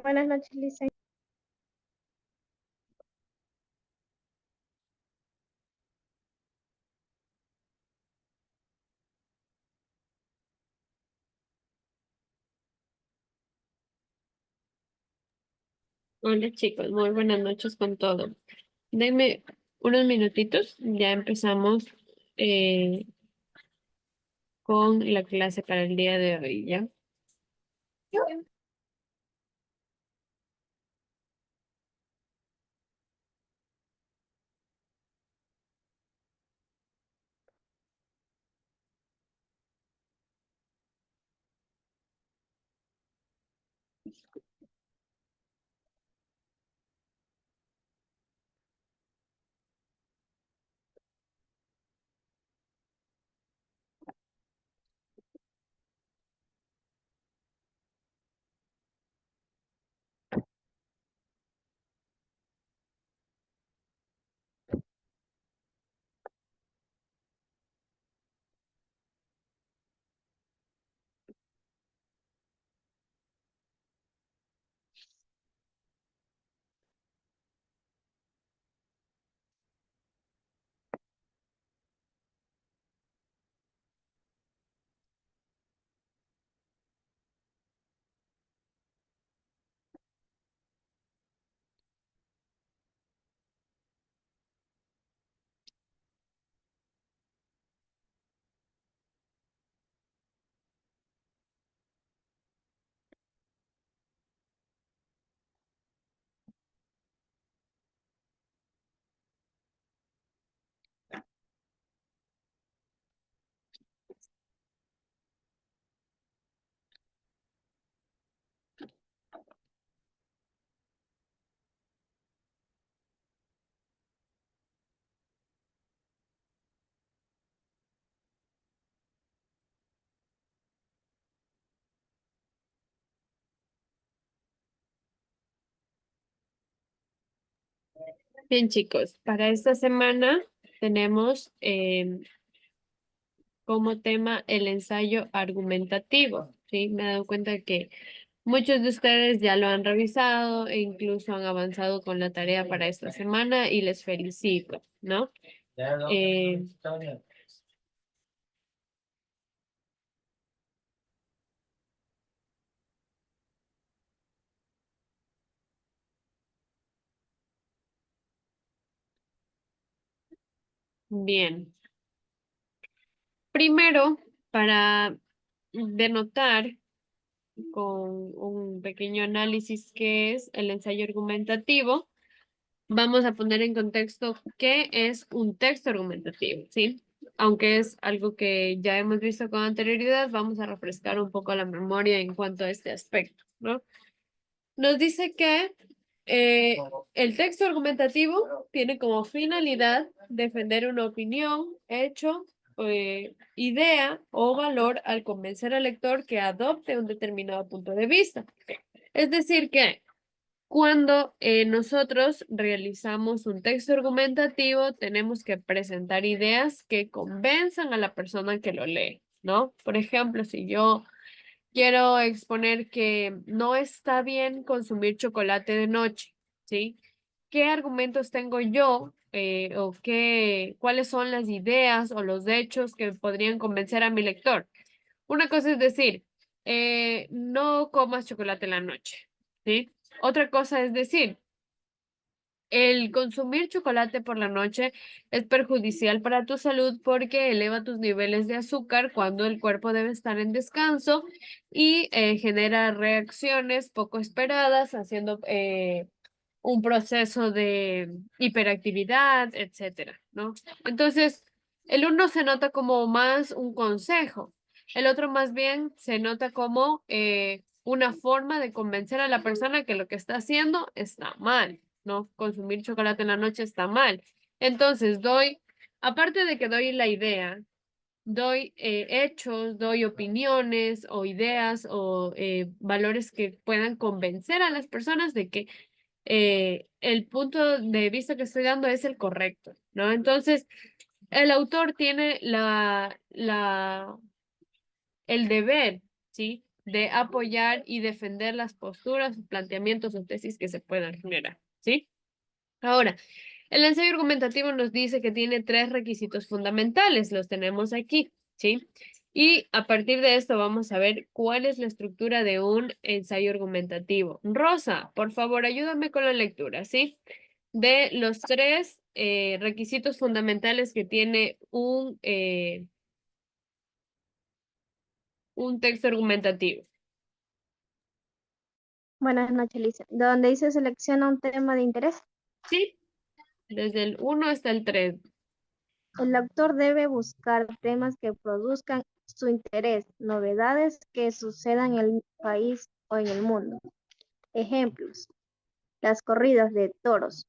Buenas noches, Lisa. Hola chicos, muy buenas noches con todo. Denme unos minutitos, ya empezamos eh, con la clase para el día de hoy, ¿ya? Bien chicos, para esta semana tenemos como tema el ensayo argumentativo, ¿sí? Me he dado cuenta que muchos de ustedes ya lo han revisado e incluso han avanzado con la tarea para esta semana y les felicito, ¿no? Eh, bien. Primero, para denotar con un pequeño análisis que es el ensayo argumentativo, vamos a poner en contexto qué es un texto argumentativo, ¿sí? Aunque es algo que ya hemos visto con anterioridad, vamos a refrescar un poco la memoria en cuanto a este aspecto, ¿no? Nos dice que eh, el texto argumentativo tiene como finalidad defender una opinión, hecho, idea o valor al convencer al lector que adopte un determinado punto de vista. Es decir, que cuando nosotros realizamos un texto argumentativo, tenemos que presentar ideas que convenzan a la persona que lo lee, ¿no? Por ejemplo, si yo quiero exponer que no está bien consumir chocolate de noche, ¿sí? ¿Qué argumentos tengo yo o cuáles son las ideas o los hechos que podrían convencer a mi lector? Una cosa es decir, no comas chocolate en la noche, ¿sí? Otra cosa es decir, el consumir chocolate por la noche es perjudicial para tu salud porque eleva tus niveles de azúcar cuando el cuerpo debe estar en descanso y genera reacciones poco esperadas, haciendo un proceso de hiperactividad, etcétera, ¿no? Entonces, el uno se nota como más un consejo, el otro más bien se nota como una forma de convencer a la persona que lo que está haciendo está mal, ¿no? Consumir chocolate en la noche está mal. Entonces, aparte de que doy la idea, doy hechos, doy opiniones o ideas o valores que puedan convencer a las personas de que el punto de vista que estoy dando es el correcto, ¿no? Entonces, el autor tiene el deber, ¿sí? de apoyar y defender las posturas, planteamientos o tesis que se puedan generar, ¿sí? Ahora, el ensayo argumentativo nos dice que tiene 3 requisitos fundamentales, los tenemos aquí, ¿sí? Y a partir de esto vamos a ver cuál es la estructura de un ensayo argumentativo. Rosa, por favor, ayúdame con la lectura, ¿sí? De los 3 requisitos fundamentales que tiene un texto argumentativo. Buenas noches, Lisa. Donde dice selecciona un tema de interés, ¿Sí? Desde el 1 hasta el 3. el autor debe buscar temas que produzcan su interés, novedades que sucedan en el país o en el mundo. Ejemplos: las corridas de toros.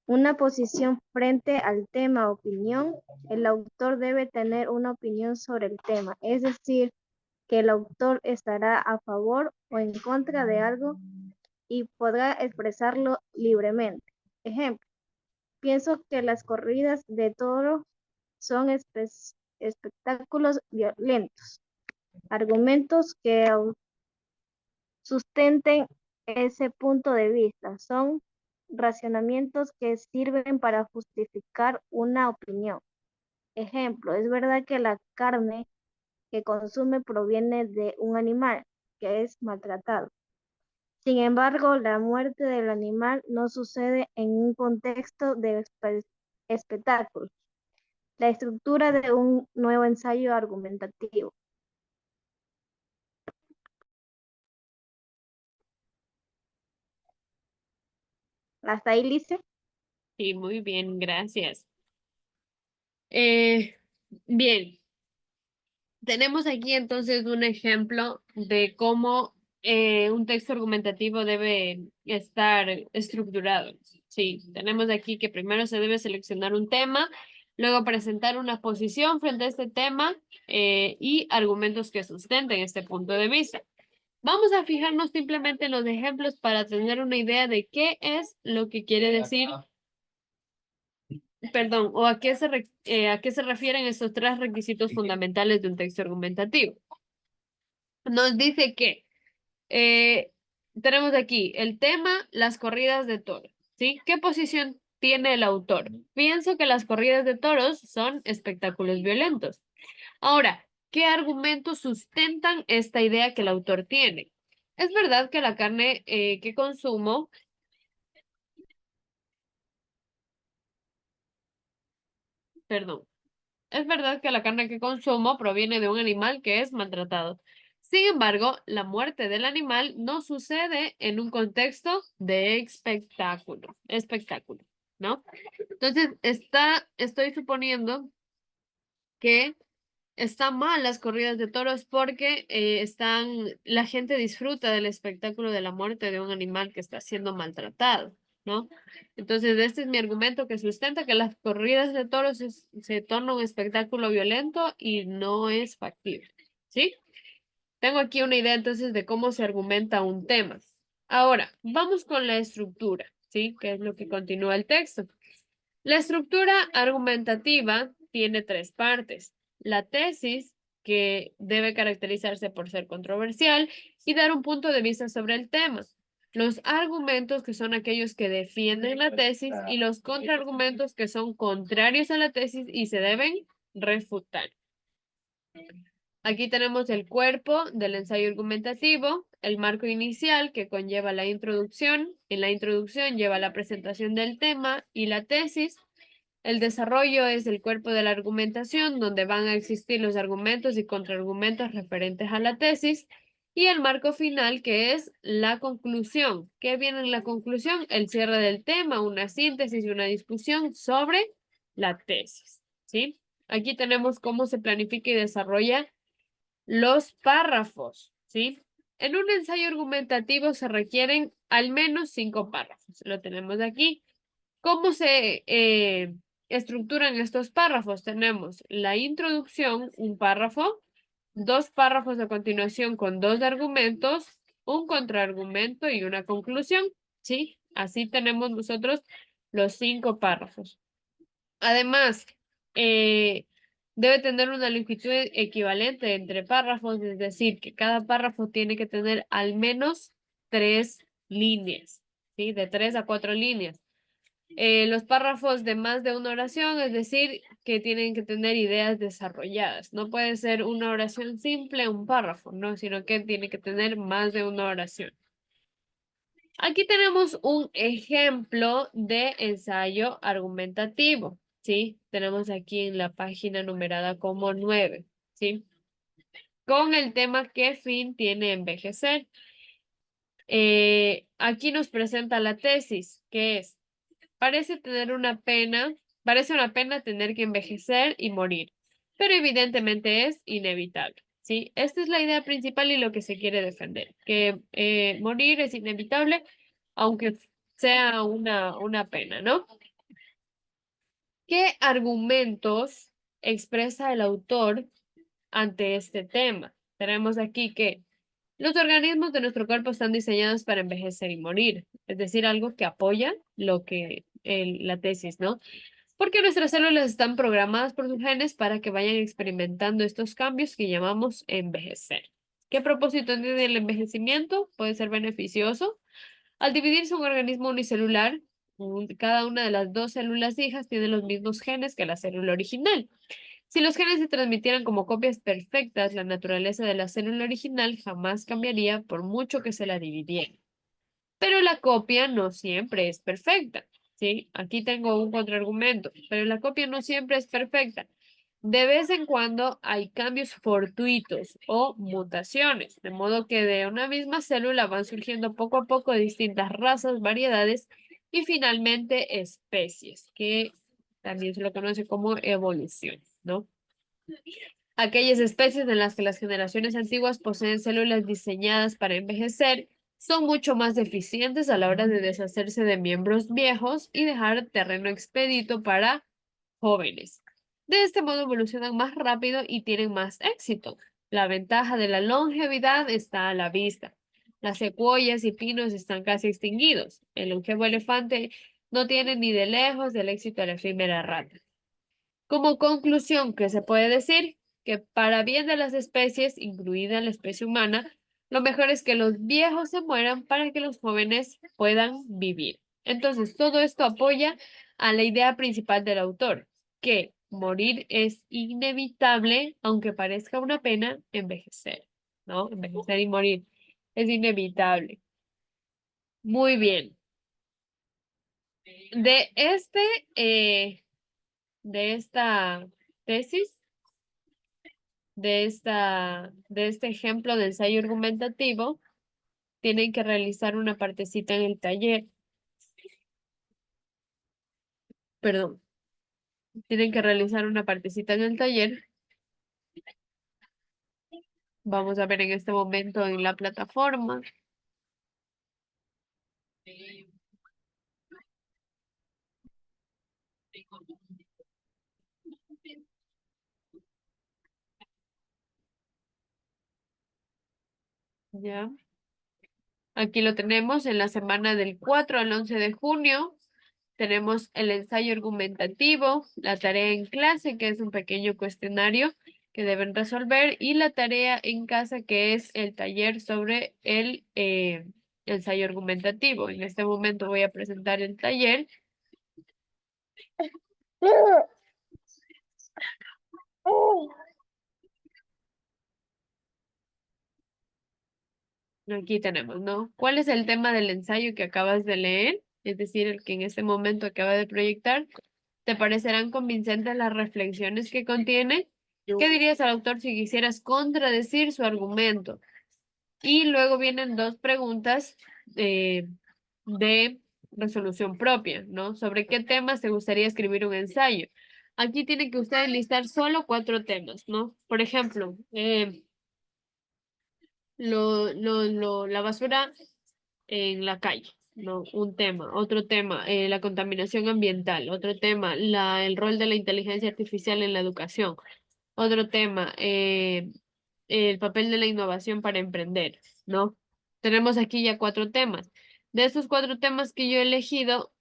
Una posición frente al tema opinión. El autor debe tener una opinión sobre el tema, es decir, que el autor estará a favor o en contra de algo y podrá expresarlo libremente. Ejemplo: pienso que las corridas de toros son espectáculos violentos. Argumentos que sustenten ese punto de vista son razonamientos que sirven para justificar una opinión. Ejemplo: es verdad que la carne que consume proviene de un animal que es maltratado. Sin embargo, la muerte del animal no sucede en un contexto de espectáculo. La estructura de un nuevo ensayo argumentativo. ¿Hasta ahí, Lice? Sí, muy bien, gracias. Eh, bien, tenemos aquí entonces un ejemplo de cómo un texto argumentativo debe estar estructurado. Sí, tenemos aquí que primero se debe seleccionar un tema, luego presentar una posición frente a este tema y argumentos que sustenten este punto de vista. Vamos a fijarnos simplemente en los ejemplos para tener una idea de qué es lo que quiere decir, perdón, o a qué se refieren estos 3 requisitos fundamentales de un texto argumentativo. Nos dice que eh, tenemos aquí el tema, las corridas de toros, ¿sí? ¿Qué posición tiene el autor? Pienso que las corridas de toros son espectáculos violentos. Ahora, ¿qué argumentos sustentan esta idea que el autor tiene? Es verdad que la carne que consumo, perdón, es verdad que la carne que consumo proviene de un animal que es maltratado. Sin embargo, la muerte del animal no sucede en un contexto de espectáculo, ¿no? Entonces, estoy suponiendo que están mal las corridas de toros porque la gente disfruta del espectáculo de la muerte de un animal que está siendo maltratado, ¿no? Entonces, este es mi argumento que sustenta que las corridas de toros se torna un espectáculo violento y no es factible, ¿sí? Tengo aquí una idea entonces de cómo se argumenta un tema. Ahora, vamos con la estructura, ¿sí? Que es lo que continúa el texto. La estructura argumentativa tiene 3 partes. La tesis, que debe caracterizarse por ser controversial y dar un punto de vista sobre el tema. Los argumentos, que son aquellos que defienden la tesis, y los contraargumentos, que son contrarios a la tesis y se deben refutar. Aquí tenemos el cuerpo del ensayo argumentativo, el marco inicial que conlleva la introducción. En la introducción lleva la presentación del tema y la tesis. El desarrollo es el cuerpo de la argumentación, donde van a existir los argumentos y contraargumentos referentes a la tesis. Y el marco final, que es la conclusión. ¿Qué viene en la conclusión? El cierre del tema, una síntesis y una discusión sobre la tesis, ¿sí? Aquí tenemos cómo se planifica y desarrolla los párrafos, ¿sí? En un ensayo argumentativo se requieren al menos 5 párrafos. Lo tenemos aquí. ¿Cómo se estructuran estos párrafos? Tenemos la introducción, un párrafo, 2 párrafos a continuación con 2 argumentos, un contraargumento y una conclusión, ¿sí? Así tenemos nosotros los 5 párrafos. Además, Debe tener una longitud equivalente entre párrafos, es decir, que cada párrafo tiene que tener al menos 3 líneas, ¿sí? De 3 a 4 líneas. Los párrafos de más de una oración, es decir, que tienen que tener ideas desarrolladas. No puede ser una oración simple, un párrafo, no, sino que tiene que tener más de una oración. Aquí tenemos un ejemplo de ensayo argumentativo, ¿sí? Tenemos aquí en la página numerada como 9, ¿sí? Con el tema ¿qué fin tiene envejecer? Aquí nos presenta la tesis, que es, parece una pena tener que envejecer y morir, pero evidentemente es inevitable, ¿sí? Esta es la idea principal y lo que se quiere defender, que morir es inevitable, aunque sea una pena, ¿no? ¿Qué argumentos expresa el autor ante este tema? Tenemos aquí que los organismos de nuestro cuerpo están diseñados para envejecer y morir, es decir, algo que apoya lo que la tesis, ¿no? Porque nuestras células están programadas por sus genes para que vayan experimentando estos cambios que llamamos envejecer. ¿Qué propósito tiene el envejecimiento? Puede ser beneficioso. Al dividirse un organismo unicelular, cada una de las dos células hijas tiene los mismos genes que la célula original. Si los genes se transmitieran como copias perfectas, la naturaleza de la célula original jamás cambiaría por mucho que se la dividiera. Pero la copia no siempre es perfecta, ¿sí? Aquí tengo un contraargumento, pero la copia no siempre es perfecta. De vez en cuando hay cambios fortuitos o mutaciones, de modo que de una misma célula van surgiendo poco a poco distintas razas, variedades y finalmente especies, que también se lo conoce como evolución, ¿no? Aquellas especies en las que las generaciones antiguas poseen células diseñadas para envejecer son mucho más eficientes a la hora de deshacerse de miembros viejos y dejar terreno expedito para jóvenes. De este modo evolucionan más rápido y tienen más éxito. La ventaja de la longevidad está a la vista. Las secuoyas y pinos están casi extinguidos. El longevo elefante no tiene ni de lejos el éxito de la efímera rata. Como conclusión, ¿qué se puede decir? Que para bien de las especies, incluida la especie humana, lo mejor es que los viejos se mueran para que los jóvenes puedan vivir. Entonces, todo esto apoya a la idea principal del autor, que morir es inevitable, aunque parezca una pena, envejecer, ¿no? Envejecer y morir es inevitable. Muy bien. De de esta tesis, de este ejemplo de ensayo argumentativo, tienen que realizar una partecita en el taller. Perdón, tienen que realizar una partecita en el taller. Vamos a ver en este momento en la plataforma. Ya. Aquí lo tenemos en la semana del 4 al 11 de junio. Tenemos el ensayo argumentativo, la tarea en clase, que es un pequeño cuestionario que deben resolver, y la tarea en casa, que es el taller sobre el ensayo argumentativo. En este momento voy a presentar el taller. Aquí tenemos, ¿no? ¿Cuál es el tema del ensayo que acabas de leer? Es decir, el que en este momento acaba de proyectar. ¿Te parecerán convincentes las reflexiones que contiene? ¿Qué dirías al autor si quisieras contradecir su argumento? Y luego vienen dos preguntas de resolución propia, ¿no? ¿Sobre qué temas te gustaría escribir un ensayo? Aquí tienen que ustedes listar solo 4 temas, ¿no? Por ejemplo, la basura en la calle, ¿no? Un tema. Otro tema, la contaminación ambiental. Otro tema, el rol de la inteligencia artificial en la educación. Otro tema, el papel de la innovación para emprender, ¿no? Tenemos aquí ya 4 temas. De estos 4 temas que yo he elegido,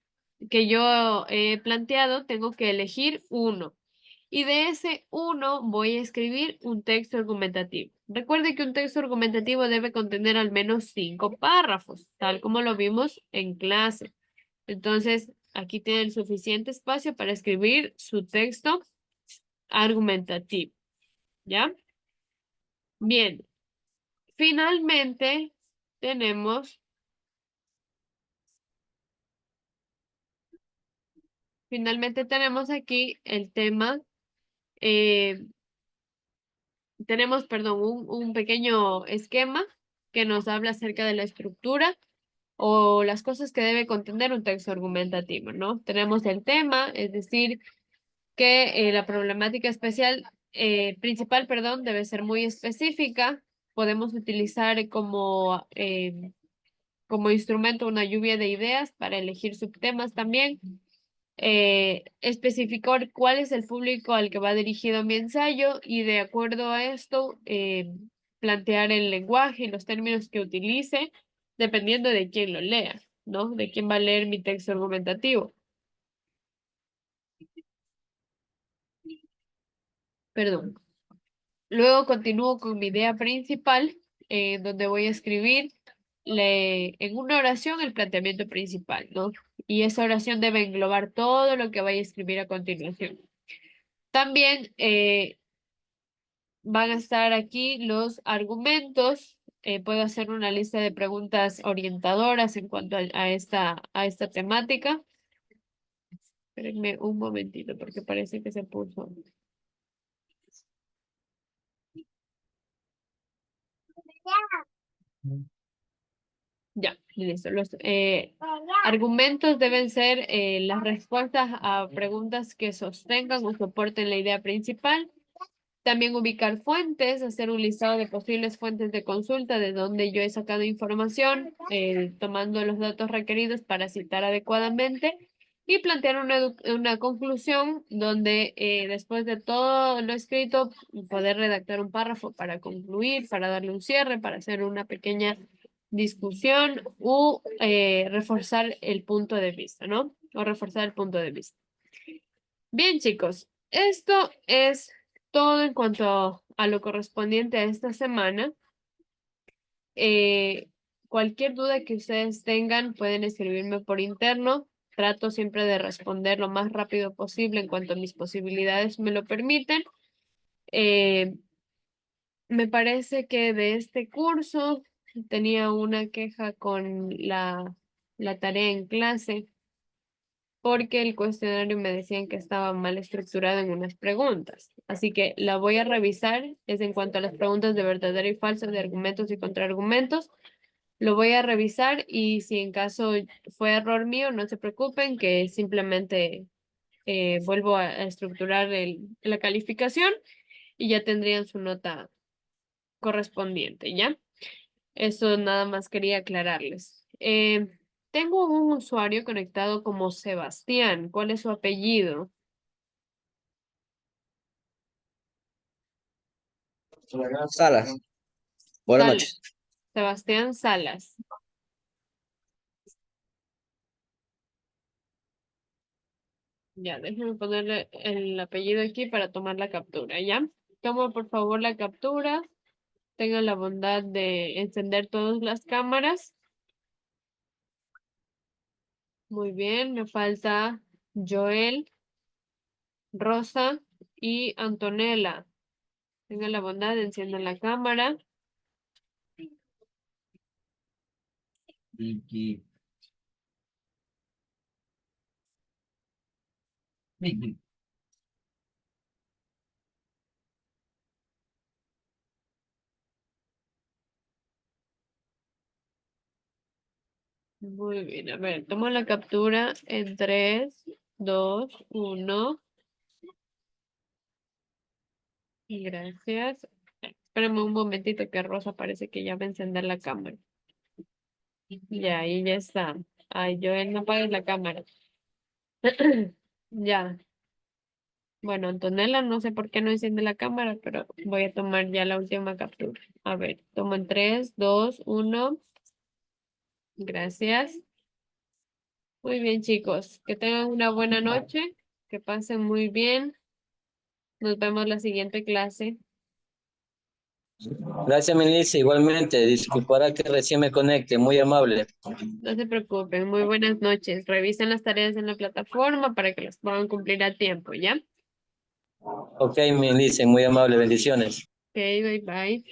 que yo he planteado, tengo que elegir uno. Y de ese uno voy a escribir un texto argumentativo. Recuerde que un texto argumentativo debe contener al menos 5 párrafos, tal como lo vimos en clase. Entonces, aquí tienen suficiente espacio para escribir su texto argumentativo. ¿Ya? Bien. Finalmente, tenemos aquí el tema, tenemos, perdón, un pequeño esquema que nos habla acerca de la estructura o las cosas que debe contener un texto argumentativo, ¿no? Tenemos el tema, es decir, que la problemática principal, perdón, debe ser muy específica. Podemos utilizar como instrumento una lluvia de ideas para elegir subtemas también. Especificar cuál es el público al que va dirigido mi ensayo y de acuerdo a esto, plantear el lenguaje y los términos que utilice, dependiendo de quién lo lea, ¿no? De quién va a leer mi texto argumentativo. Perdón. Luego continúo con mi idea principal, donde voy a escribir en una oración el planteamiento principal, ¿no? Y esa oración debe englobar todo lo que vaya a escribir a continuación. También van a estar aquí los argumentos. Puedo hacer una lista de preguntas orientadoras en cuanto a esta temática. Espérenme un momentito porque parece que se puso. Ya, listo. Los argumentos deben ser las respuestas a preguntas que sostengan o soporten la idea principal. También ubicar fuentes, hacer un listado de posibles fuentes de consulta de donde yo he sacado información, tomando los datos requeridos para citar adecuadamente y plantear una conclusión donde después de todo lo escrito, poder redactar un párrafo para concluir, para darle un cierre, para hacer una pequeña discusión o reforzar el punto de vista, ¿no? O reforzar el punto de vista. Bien, chicos, esto es todo en cuanto a lo correspondiente a esta semana. Eh, Cualquier duda que ustedes tengan, pueden escribirme por interno. Trato siempre de responder lo más rápido posible en cuanto a mis posibilidades me lo permiten. Eh, Me parece que de este curso tenía una queja con la tarea en clase porque el cuestionario me decían que estaba mal estructurado en unas preguntas. Así que la voy a revisar, es en cuanto a las preguntas de verdadero y falso, de argumentos y contraargumentos. Lo voy a revisar y si en caso fue error mío, no se preocupen, que simplemente vuelvo a estructurar la calificación y ya tendrían su nota correspondiente, ¿ya? Eso nada más quería aclararles. Tengo un usuario conectado como Sebastián. ¿Cuál es su apellido? Salas. Buenas Salas. noches. Sebastián Salas. Ya, déjenme ponerle el apellido aquí para tomar la captura, ¿ya? Tomo por favor la captura. Tengan la bondad de encender todas las cámaras. Muy bien, me falta Joel, Rosa y Antonella. Tengan la bondad de encender la cámara. Vicky. Muy bien, a ver, tomo la captura en 3, 2, 1. Gracias. Espérame un momentito que Rosa parece que ya va a encender la cámara. Ya, ahí ya está. Ay, Joel, no apagues la cámara. Ya. Bueno, Antonella, no sé por qué no enciende la cámara, pero voy a tomar ya la última captura. A ver, tomo en 3, 2, 1. Gracias. Muy bien, chicos. Que tengan una buena noche. Que pasen muy bien. Nos vemos la siguiente clase. Gracias, Melissa. Igualmente, disculpará que recién me conecte. Muy amable. No se preocupen. Muy buenas noches. Revisen las tareas en la plataforma para que las puedan cumplir a tiempo, ¿ya? Ok, Melissa, muy amable. Bendiciones. Ok, bye bye.